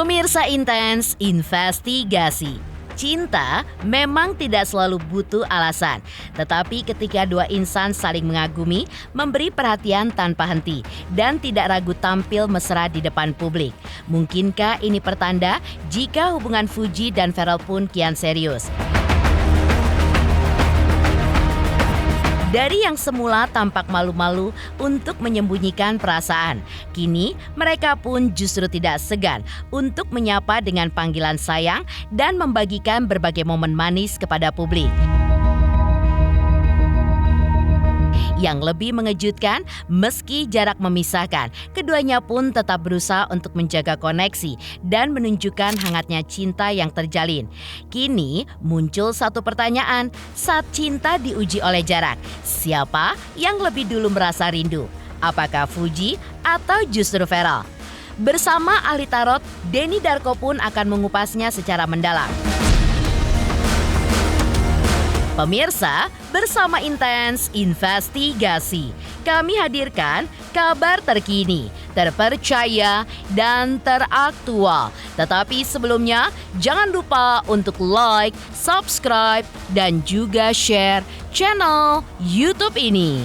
Pemirsa Intens Investigasi. Cinta memang tidak selalu butuh alasan, tetapi ketika dua insan saling mengagumi, memberi perhatian tanpa henti, dan tidak ragu tampil mesra di depan publik. Mungkinkah ini pertanda jika hubungan Fuji dan Pharrell pun kian serius? Dari yang semula tampak malu-malu untuk menyembunyikan perasaan, kini mereka pun justru tidak segan untuk menyapa dengan panggilan sayang dan membagikan berbagai momen manis kepada publik. Yang lebih mengejutkan, meski jarak memisahkan, keduanya pun tetap berusaha untuk menjaga koneksi dan menunjukkan hangatnya cinta yang terjalin. Kini muncul satu pertanyaan, saat cinta diuji oleh jarak, siapa yang lebih dulu merasa rindu? Apakah Fuji atau justru Pharrell? Bersama ahli tarot, Denny Darko pun akan mengupasnya secara mendalam. Pemirsa, bersama Intens Investigasi, kami hadirkan kabar terkini, terpercaya, dan teraktual. Tetapi sebelumnya, jangan lupa untuk like, subscribe, dan juga share channel YouTube ini.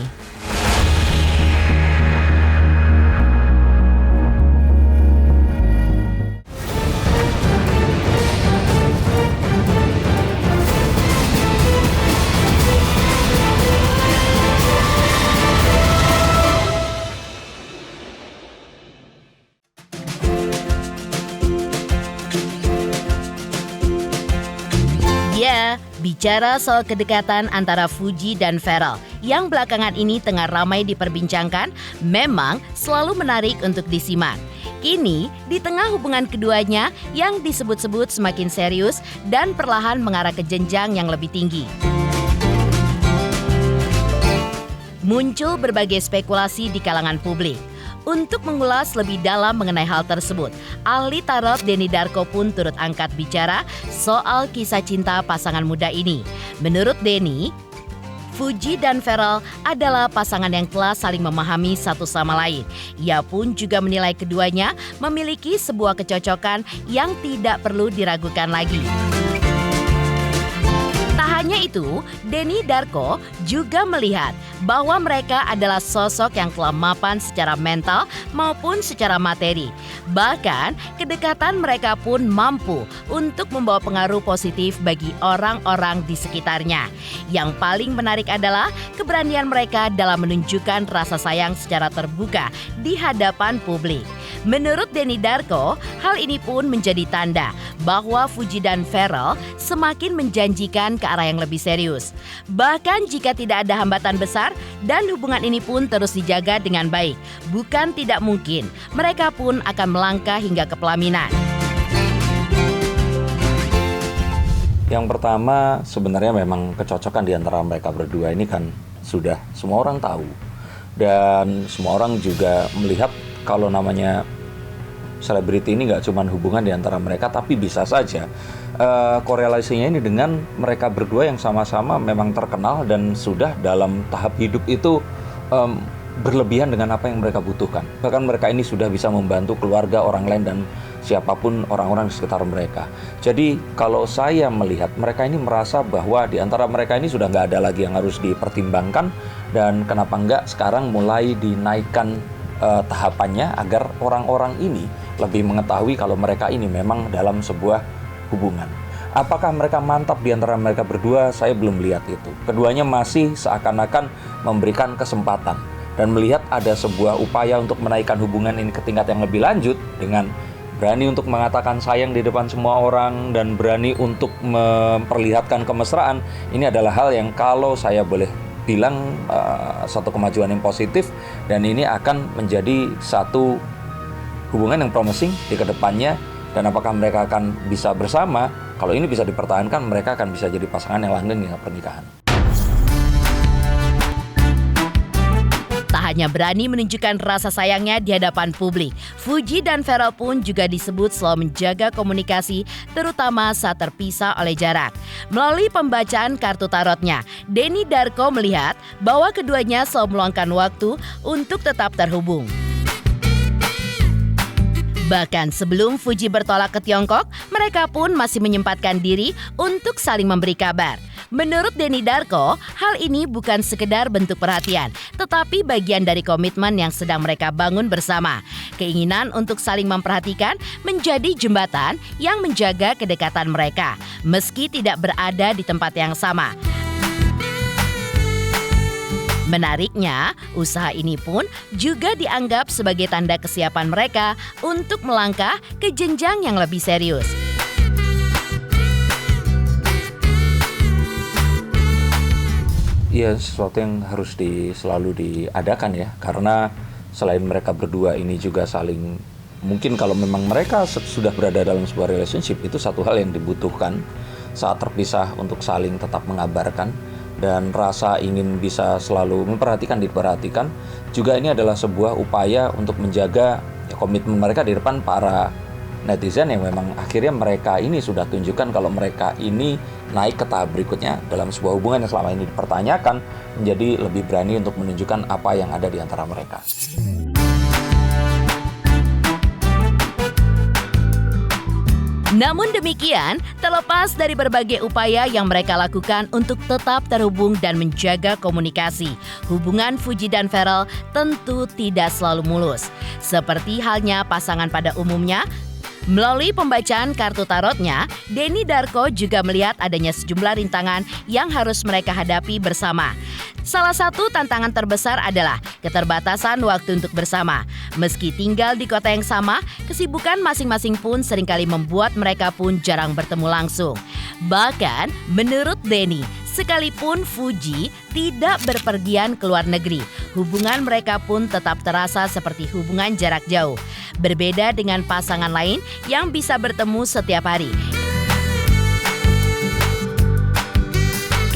Ya, bicara soal kedekatan antara Fuji dan Pharrell yang belakangan ini tengah ramai diperbincangkan, memang selalu menarik untuk disimak. Kini, di tengah hubungan keduanya yang disebut-sebut semakin serius dan perlahan mengarah ke jenjang yang lebih tinggi. Muncul berbagai spekulasi di kalangan publik. Untuk mengulas lebih dalam mengenai hal tersebut, ahli tarot Denny Darko pun turut angkat bicara soal kisah cinta pasangan muda ini. Menurut Denny, Fuji dan Pharrell adalah pasangan yang telah saling memahami satu sama lain. Ia pun juga menilai keduanya memiliki sebuah kecocokan yang tidak perlu diragukan lagi. Tak hanya itu, Denny Darko juga melihat bahwa mereka adalah sosok yang telah mapan secara mental maupun secara materi. Bahkan, kedekatan mereka pun mampu untuk membawa pengaruh positif bagi orang-orang di sekitarnya. Yang paling menarik adalah keberanian mereka dalam menunjukkan rasa sayang secara terbuka di hadapan publik. Menurut Denny Darko, hal ini pun menjadi tanda bahwa Fuji dan Pharrell semakin menjanjikan ke arah yang lebih serius. Bahkan jika tidak ada hambatan besar dan hubungan ini pun terus dijaga dengan baik, bukan tidak mungkin mereka pun akan melangkah hingga ke pelaminan. Yang pertama, sebenarnya memang kecocokan di antara mereka berdua ini kan sudah semua orang tahu. Dan semua orang juga melihat kalau namanya selebriti ini nggak cuma hubungan di antara mereka, tapi bisa saja korelasinya ini dengan mereka berdua yang sama-sama memang terkenal dan sudah dalam tahap hidup itu berlebihan dengan apa yang mereka butuhkan. Bahkan mereka ini sudah bisa membantu keluarga orang lain dan siapapun orang-orang di sekitar mereka. Jadi kalau saya melihat mereka ini merasa bahwa di antara mereka ini sudah nggak ada lagi yang harus dipertimbangkan, dan kenapa enggak sekarang mulai dinaikkan tahapannya agar orang-orang ini lebih mengetahui kalau mereka ini memang dalam sebuah hubungan. Apakah mereka mantap di antara mereka berdua? Saya belum lihat itu. Keduanya masih seakan-akan memberikan kesempatan dan melihat ada sebuah upaya untuk menaikkan hubungan ini ke tingkat yang lebih lanjut dengan berani untuk mengatakan sayang di depan semua orang dan berani untuk memperlihatkan kemesraan. Ini adalah hal yang kalau saya boleh bilang satu kemajuan yang positif, dan ini akan menjadi satu hubungan yang promising di kedepannya. Dan apakah mereka akan bisa bersama? Kalau ini bisa dipertahankan, mereka akan bisa jadi pasangan yang langgeng hingga pernikahan. Tak hanya berani menunjukkan rasa sayangnya di hadapan publik, Fuji dan Pharrell pun juga disebut selalu menjaga komunikasi, terutama saat terpisah oleh jarak. Melalui pembacaan kartu tarotnya, Denny Darko melihat bahwa keduanya selalu meluangkan waktu untuk tetap terhubung. Bahkan sebelum Fuji bertolak ke Tiongkok, mereka pun masih menyempatkan diri untuk saling memberi kabar. Menurut Denny Darko, hal ini bukan sekedar bentuk perhatian, tetapi bagian dari komitmen yang sedang mereka bangun bersama. Keinginan untuk saling memperhatikan menjadi jembatan yang menjaga kedekatan mereka, meski tidak berada di tempat yang sama. Menariknya, usaha ini pun juga dianggap sebagai tanda kesiapan mereka untuk melangkah ke jenjang yang lebih serius. Iya, sesuatu yang harus selalu diadakan ya, karena selain mereka berdua ini juga saling, mungkin kalau memang mereka sudah berada dalam sebuah relationship, itu satu hal yang dibutuhkan saat terpisah untuk saling tetap mengabarkan, dan rasa ingin bisa selalu diperhatikan juga ini adalah sebuah upaya untuk menjaga komitmen mereka di depan para netizen yang memang akhirnya mereka ini sudah tunjukkan kalau mereka ini naik ke tahap berikutnya dalam sebuah hubungan yang selama ini dipertanyakan, menjadi lebih berani untuk menunjukkan apa yang ada di antara mereka. Namun demikian, terlepas dari berbagai upaya yang mereka lakukan untuk tetap terhubung dan menjaga komunikasi, hubungan Fuji dan Pharrell tentu tidak selalu mulus. Seperti halnya pasangan pada umumnya, melalui pembacaan kartu tarotnya, Denny Darko juga melihat adanya sejumlah rintangan yang harus mereka hadapi bersama. Salah satu tantangan terbesar adalah keterbatasan waktu untuk bersama. Meski tinggal di kota yang sama, kesibukan masing-masing pun seringkali membuat mereka pun jarang bertemu langsung. Bahkan, menurut Denny, sekalipun Fuji tidak berpergian ke luar negeri, hubungan mereka pun tetap terasa seperti hubungan jarak jauh. Berbeda dengan pasangan lain yang bisa bertemu setiap hari.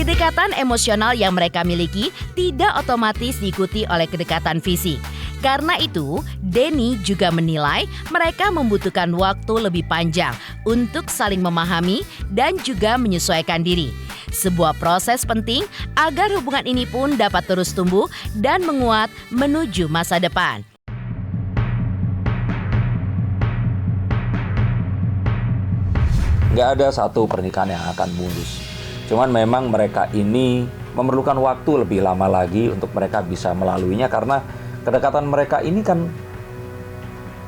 Kedekatan emosional yang mereka miliki tidak otomatis diikuti oleh kedekatan fisik. Karena itu, Denny juga menilai mereka membutuhkan waktu lebih panjang untuk saling memahami dan juga menyesuaikan diri. Sebuah proses penting agar hubungan ini pun dapat terus tumbuh dan menguat menuju masa depan. Nggak ada satu pernikahan yang akan mulus. Cuman memang mereka ini memerlukan waktu lebih lama lagi untuk mereka bisa melaluinya, karena kedekatan mereka ini kan,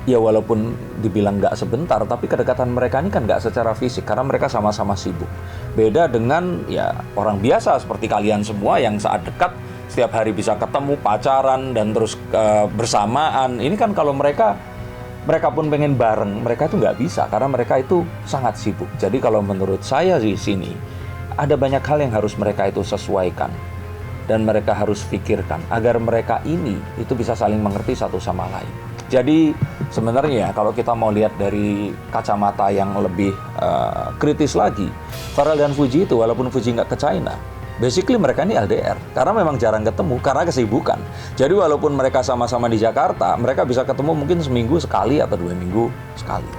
ya walaupun dibilang nggak sebentar, tapi kedekatan mereka ini kan nggak secara fisik, karena mereka sama-sama sibuk. Beda dengan ya orang biasa seperti kalian semua yang saat dekat setiap hari bisa ketemu, pacaran, dan terus bersamaan. Ini kan kalau mereka pun pengen bareng, mereka itu nggak bisa karena mereka itu sangat sibuk. Jadi kalau menurut saya di sini, ada banyak hal yang harus mereka itu sesuaikan dan mereka harus pikirkan agar mereka ini itu bisa saling mengerti satu sama lain. Jadi sebenarnya kalau kita mau lihat dari kacamata yang lebih kritis lagi, Pharrell dan Fuji itu walaupun Fuji nggak ke China, basically mereka ini LDR karena memang jarang ketemu karena kesibukan. Jadi walaupun mereka sama-sama di Jakarta, mereka bisa ketemu mungkin seminggu sekali atau 2 minggu sekali.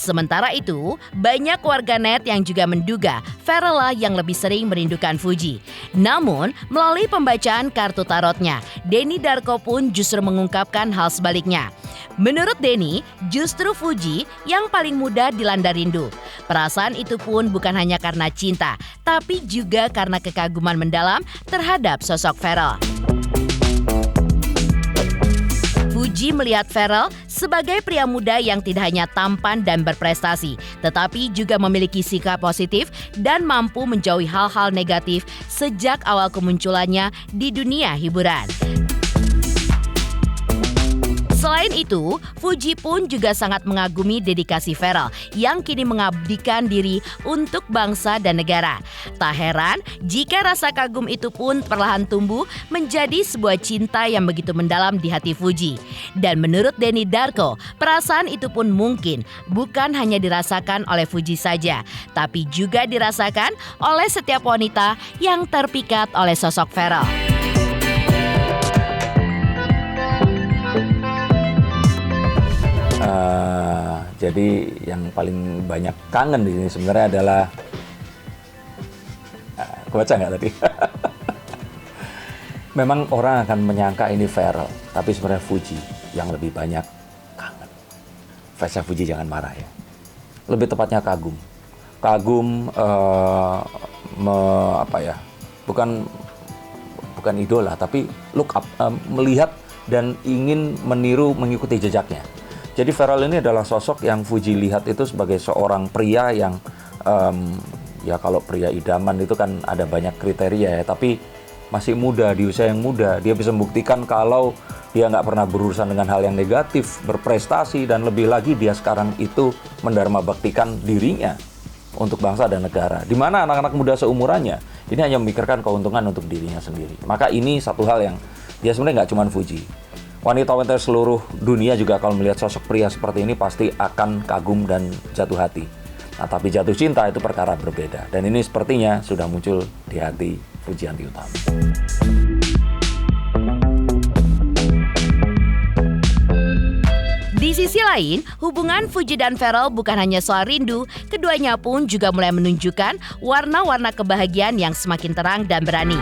Sementara itu, banyak warganet yang juga menduga Pharrell lah yang lebih sering merindukan Fuji. Namun, melalui pembacaan kartu tarotnya, Denny Darko pun justru mengungkapkan hal sebaliknya. Menurut Denny, justru Fuji yang paling mudah dilanda rindu. Perasaan itu pun bukan hanya karena cinta, tapi juga karena kekaguman mendalam terhadap sosok Pharrell. Fuji melihat Pharrell sebagai pria muda yang tidak hanya tampan dan berprestasi, tetapi juga memiliki sikap positif dan mampu menjauhi hal-hal negatif sejak awal kemunculannya di dunia hiburan. Selain itu, Fuji pun juga sangat mengagumi dedikasi Pharrell yang kini mengabdikan diri untuk bangsa dan negara. Tak heran jika rasa kagum itu pun perlahan tumbuh menjadi sebuah cinta yang begitu mendalam di hati Fuji. Dan menurut Denny Darko, perasaan itu pun mungkin bukan hanya dirasakan oleh Fuji saja, tapi juga dirasakan oleh setiap wanita yang terpikat oleh sosok Pharrell. Jadi yang paling banyak kangen di sini sebenarnya adalah, kebaca nggak tadi? Memang orang akan menyangka ini Pharrell, tapi sebenarnya Fuji yang lebih banyak kangen. Fansnya Fuji jangan marah ya. Lebih tepatnya kagum. Kagum, bukan idola, tapi look up, melihat dan ingin meniru, mengikuti jejaknya. Jadi Pharrell ini adalah sosok yang Fuji lihat itu sebagai seorang pria yang, ya kalau pria idaman itu kan ada banyak kriteria ya, tapi masih muda, di usia yang muda, dia bisa membuktikan kalau dia nggak pernah berurusan dengan hal yang negatif, berprestasi, dan lebih lagi dia sekarang itu mendharmabaktikan dirinya untuk bangsa dan negara. Di mana anak-anak muda seumurannya, ini hanya memikirkan keuntungan untuk dirinya sendiri. Maka ini satu hal yang dia sebenarnya nggak cuma Fuji. Wanita-wanita seluruh dunia juga kalau melihat sosok pria seperti ini pasti akan kagum dan jatuh hati. Nah, tapi jatuh cinta itu perkara berbeda. Dan ini sepertinya sudah muncul di hati Fujianti Utami. Di sisi lain, hubungan Fuji dan Pharrell bukan hanya soal rindu, keduanya pun juga mulai menunjukkan warna-warna kebahagiaan yang semakin terang dan berani.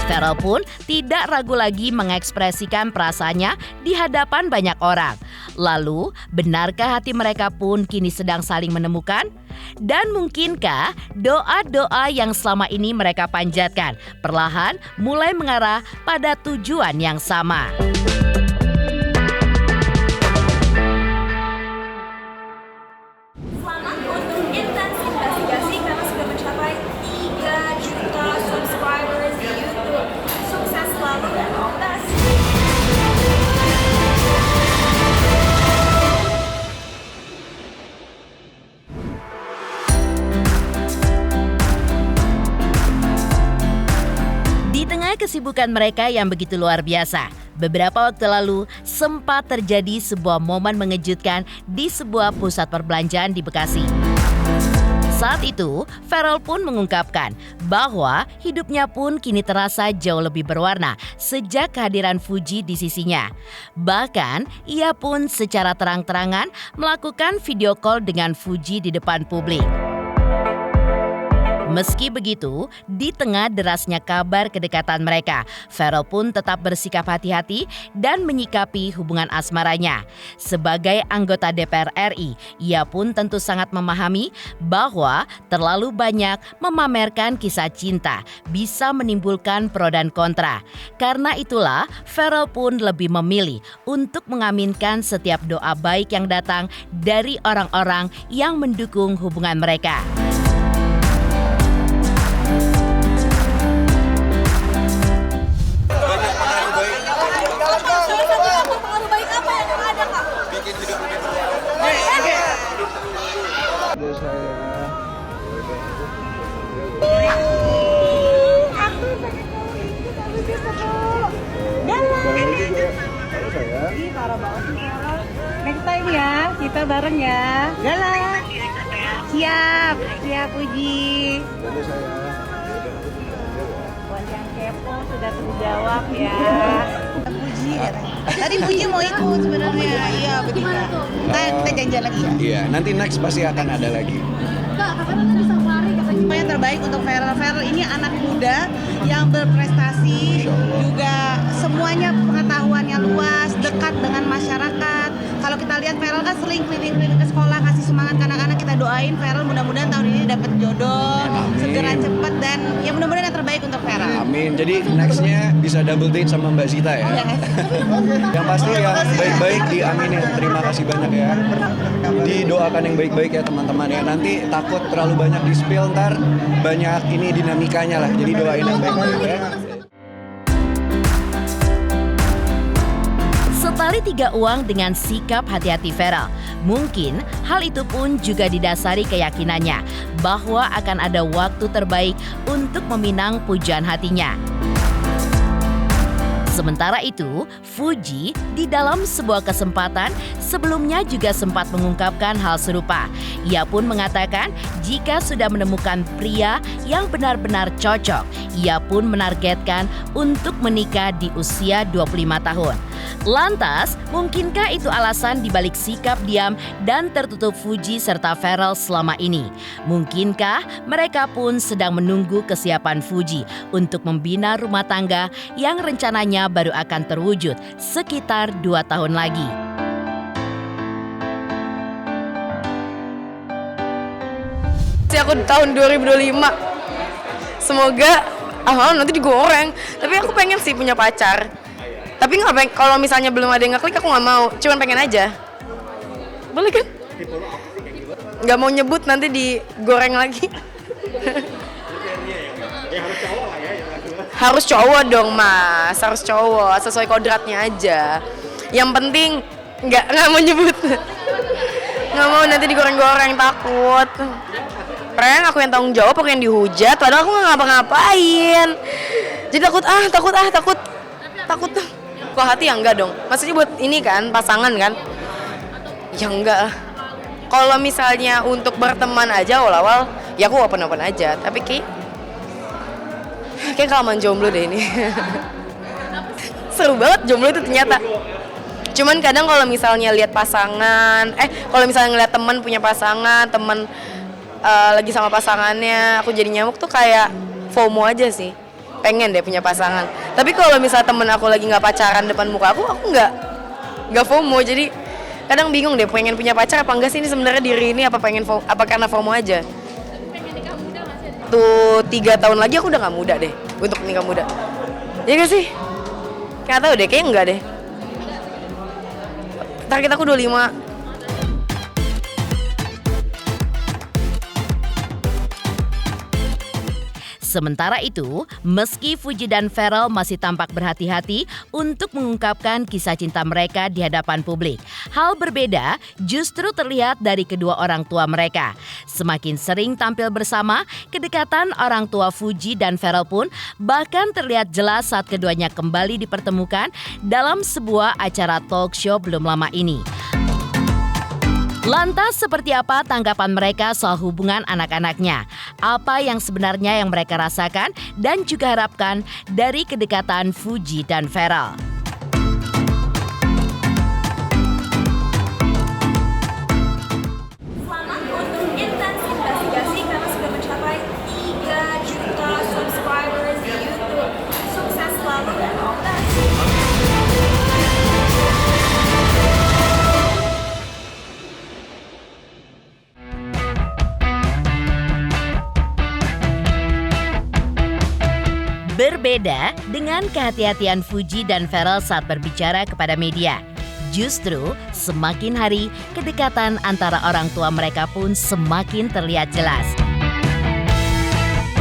Pharrell pun tidak ragu lagi mengekspresikan perasaannya di hadapan banyak orang. Lalu, benarkah hati mereka pun kini sedang saling menemukan? Dan mungkinkah doa-doa yang selama ini mereka panjatkan perlahan mulai mengarah pada tujuan yang sama? Selamat untuk intensif investigasi karena sudah mencapai 3 juta subscribers di YouTube. Sukses selalu dan all the best. Di tengah kesibukan mereka yang begitu luar biasa, beberapa waktu lalu sempat terjadi sebuah momen mengejutkan di sebuah pusat perbelanjaan di Bekasi. Saat itu, Pharrell pun mengungkapkan bahwa hidupnya pun kini terasa jauh lebih berwarna sejak kehadiran Fuji di sisinya. Bahkan, ia pun secara terang-terangan melakukan video call dengan Fuji di depan publik. Meski begitu, di tengah derasnya kabar kedekatan mereka, Pharrell pun tetap bersikap hati-hati dan menyikapi hubungan asmaranya. Sebagai anggota DPR RI, ia pun tentu sangat memahami bahwa terlalu banyak memamerkan kisah cinta bisa menimbulkan pro dan kontra. Karena itulah, Pharrell pun lebih memilih untuk mengaminkan setiap doa baik yang datang dari orang-orang yang mendukung hubungan mereka. Next time ya, kita bareng ya. Galak. Siap, siap Puji. Buat yang kepo sudah terjawab ya. Puji tadi Puji mau ikut sebenarnya. Iya betul. Kita janjian lagi ya. Iya, nanti next pasti akan ada lagi. Kak, katanya tadi safari katanya. Semua yang terbaik untuk Pharrell. Pharrell ini anak muda yang berprestasi, juga semuanya pengetahuannya luas, dekat dengan masyarakat. Kalau kita lihat Pharrell kan sering keliling-keliling ke sekolah, kasih semangat ke anak-anak. Kita doain Pharrell mudah-mudahan tahun ini dapat jodoh, segera cepet, dan ya mudah-mudahan yang terbaik untuk Pharrell. Amin. Jadi nextnya bisa double date sama Mbak Zita ya. Yes. Yang pasti yang baik-baik diaminin. Terima kasih banyak ya. Didoakan yang baik-baik ya teman-teman ya. Nanti takut terlalu banyak di spill, ntar banyak ini dinamikanya lah. Jadi doain yang baik-baik ya. Setali tiga uang dengan sikap hati-hati Pharrell. Mungkin hal itu pun juga didasari keyakinannya bahwa akan ada waktu terbaik untuk meminang pujian hatinya. Sementara itu, Fuji di dalam sebuah kesempatan sebelumnya juga sempat mengungkapkan hal serupa. Ia pun mengatakan jika sudah menemukan pria yang benar-benar cocok, ia pun menargetkan untuk menikah di usia 25 tahun. Lantas, mungkinkah itu alasan dibalik sikap diam dan tertutup Fuji serta Pharrell selama ini? Mungkinkah mereka pun sedang menunggu kesiapan Fuji untuk membina rumah tangga yang rencananya baru akan terwujud sekitar 2 tahun lagi? Aku tahun 2025. Semoga nanti digoreng. Tapi aku pengen sih punya pacar. Tapi nggak pengen, kalau misalnya belum ada yang ngeklik aku nggak mau. Cuman pengen aja. Boleh kan? Nggak mau nyebut nanti digoreng lagi. Harus cowok dong mas, harus cowok sesuai kodratnya aja. Yang penting nggak mau nyebut. Nggak mau nanti digoreng-goreng, takut. Prank aku yang tanggung jawab, aku yang dihujat, padahal aku nggak ngapa-ngapain. Jadi takut. Kok hati ya enggak dong. Maksudnya buat ini kan, pasangan kan? Ya enggak lah. Kalau misalnya untuk berteman aja awal-awal, ya aku open-open aja. Tapi kayak kelamaan jomblo deh ini. Seru banget jomblo itu ternyata. Cuman kadang kalau misalnya lihat pasangan, kalau misalnya ngeliat teman punya pasangan, teman lagi sama pasangannya, aku jadi nyamuk tuh kayak FOMO aja sih. Pengen deh punya pasangan. Tapi kalau misalnya temen aku lagi nggak pacaran depan muka aku nggak FOMO. Jadi kadang bingung deh pengen punya pacar apa enggak sih ini sebenarnya diri ini apa karena FOMO aja. Tuh 3 tahun lagi aku udah nggak muda deh untuk nikah muda. Ya nggak sih? Nggak tahu deh, kayaknya enggak deh. Target aku 25. Sementara itu, meski Fuji dan Pharrell masih tampak berhati-hati untuk mengungkapkan kisah cinta mereka di hadapan publik, hal berbeda justru terlihat dari kedua orang tua mereka. Semakin sering tampil bersama, kedekatan orang tua Fuji dan Pharrell pun bahkan terlihat jelas saat keduanya kembali dipertemukan dalam sebuah acara talk show belum lama ini. Lantas seperti apa tanggapan mereka soal hubungan anak-anaknya? Apa yang sebenarnya yang mereka rasakan dan juga harapkan dari kedekatan Fuji dan Pharrell? Selamat untuk intens investigasi karena sudah mencapai 3 juta subscribers di YouTube. Sukses selalu dan all the best. Berbeda dengan kehati-hatian Fuji dan Pharrell saat berbicara kepada media. Justru semakin hari kedekatan antara orang tua mereka pun semakin terlihat jelas.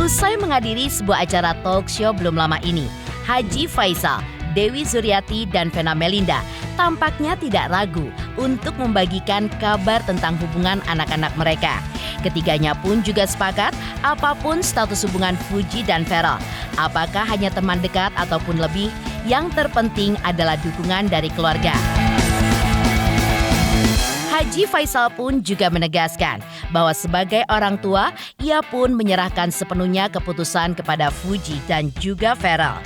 Usai menghadiri sebuah acara talk show belum lama ini, Haji Faisal, Dewi Zuriati, dan Vena Melinda tampaknya tidak ragu untuk membagikan kabar tentang hubungan anak-anak mereka. Ketiganya pun juga sepakat apapun status hubungan Fuji dan Pharrell, apakah hanya teman dekat ataupun lebih, yang terpenting adalah dukungan dari keluarga. Haji Faisal pun juga menegaskan bahwa sebagai orang tua, ia pun menyerahkan sepenuhnya keputusan kepada Fuji dan juga Pharrell.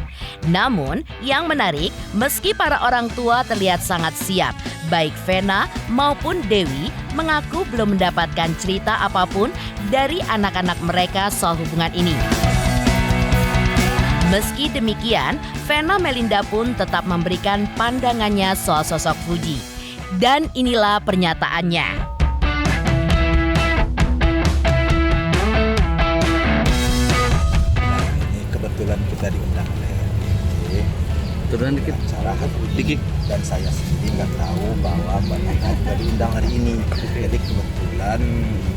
Namun, yang menarik, meski para orang tua terlihat sangat siap, baik Vena maupun Dewi mengaku belum mendapatkan cerita apapun dari anak-anak mereka soal hubungan ini. Meski demikian, Vena Melinda pun tetap memberikan pandangannya soal sosok Fuji. Dan inilah pernyataannya. Ini kebetulan kita diundang oleh Turunan dikit. acara Fuji dan saya sendiri nggak tahu bahwa Mbak Nana juga diundang hari ini. Jadi kebetulan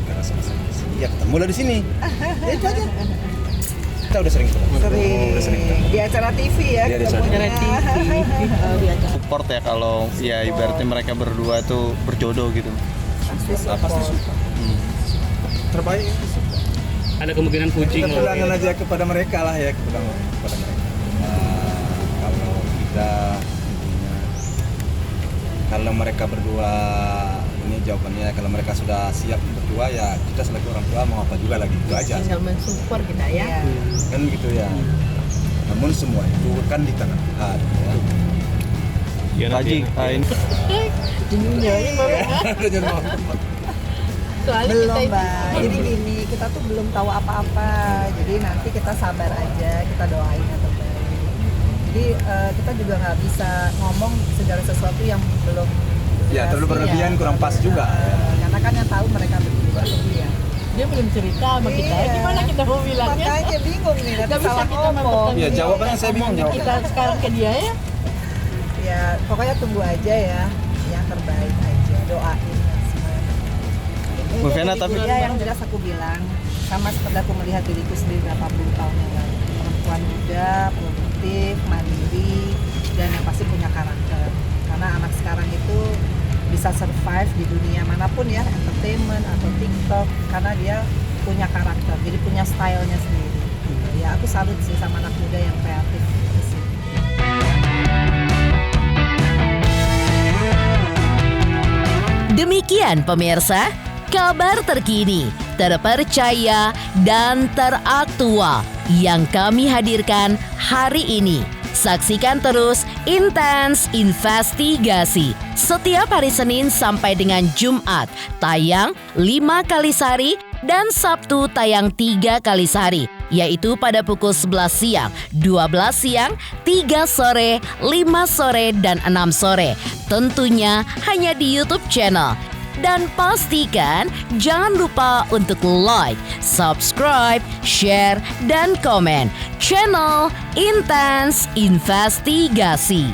karena sama-sama di sini ya ketemu lah di sini. Ya itu aja. Kita udah sering ketemu. Udah sering ketemu. Di acara TV ya. Iya, di acara TV. Support ya kalau ya ibaratnya mereka berdua tuh berjodoh gitu. Pasti suka. Terbaik. Ada kemungkinan Fuji Kita pulangkan aja kepada mereka lah ya kepada mereka. Kalau ada intinya. Kalau mereka berdua, ini jawabannya, kalau mereka sudah siap berdua ya kita sebagai orang tua mau apa juga lagi, itu aja. Tinggal mensupport kita ya. Kan gitu ya. Namun semua itu kan di tangan Tuhan ya. Ya Haji, ini Soalnya Belum, kita Mbak. Jadi gini, kita tuh belum tahu apa-apa. Jadi nanti kita sabar aja, kita doain yang terbaik. Jadi kita juga nggak bisa ngomong segala sesuatu yang belum Ya terlalu berlebihan kurang pas juga. Karena kan yang tahu mereka berdua lebih ya. dia belum cerita sama kita. Iya. Gimana kita mau bilangnya? Makanya bingung nih, nanti Nggak bisa salah kita ngomong. Iya, jawabannya saya bingung jawab. Kita sekarang ke dia ya. Ya pokoknya tunggu aja ya, yang terbaik aja, doain semuanya. Bu Vena, tapi Ya yang jelas aku bilang, sama seperti aku melihat diriku sendiri berapa puluh tahun yang lalu, perempuan muda, produktif, mandiri, dan yang pasti punya karakter. Karena anak sekarang itu bisa survive di dunia manapun ya, entertainment atau TikTok, karena dia punya karakter, jadi punya stylenya sendiri. Ya aku salut sih sama anak muda yang kreatif di sini. Demikian pemirsa, kabar terkini, terpercaya, dan teraktual yang kami hadirkan hari ini. Saksikan terus Intens Investigasi setiap hari Senin sampai dengan Jumat, tayang 5 kali sehari dan Sabtu tayang 3 kali sehari, yaitu pada pukul 11 siang, 12 siang, 3 sore, 5 sore, dan 6 sore. Tentunya hanya di YouTube channel. Dan pastikan jangan lupa untuk like, subscribe, share, dan komen channel Intens Investigasi.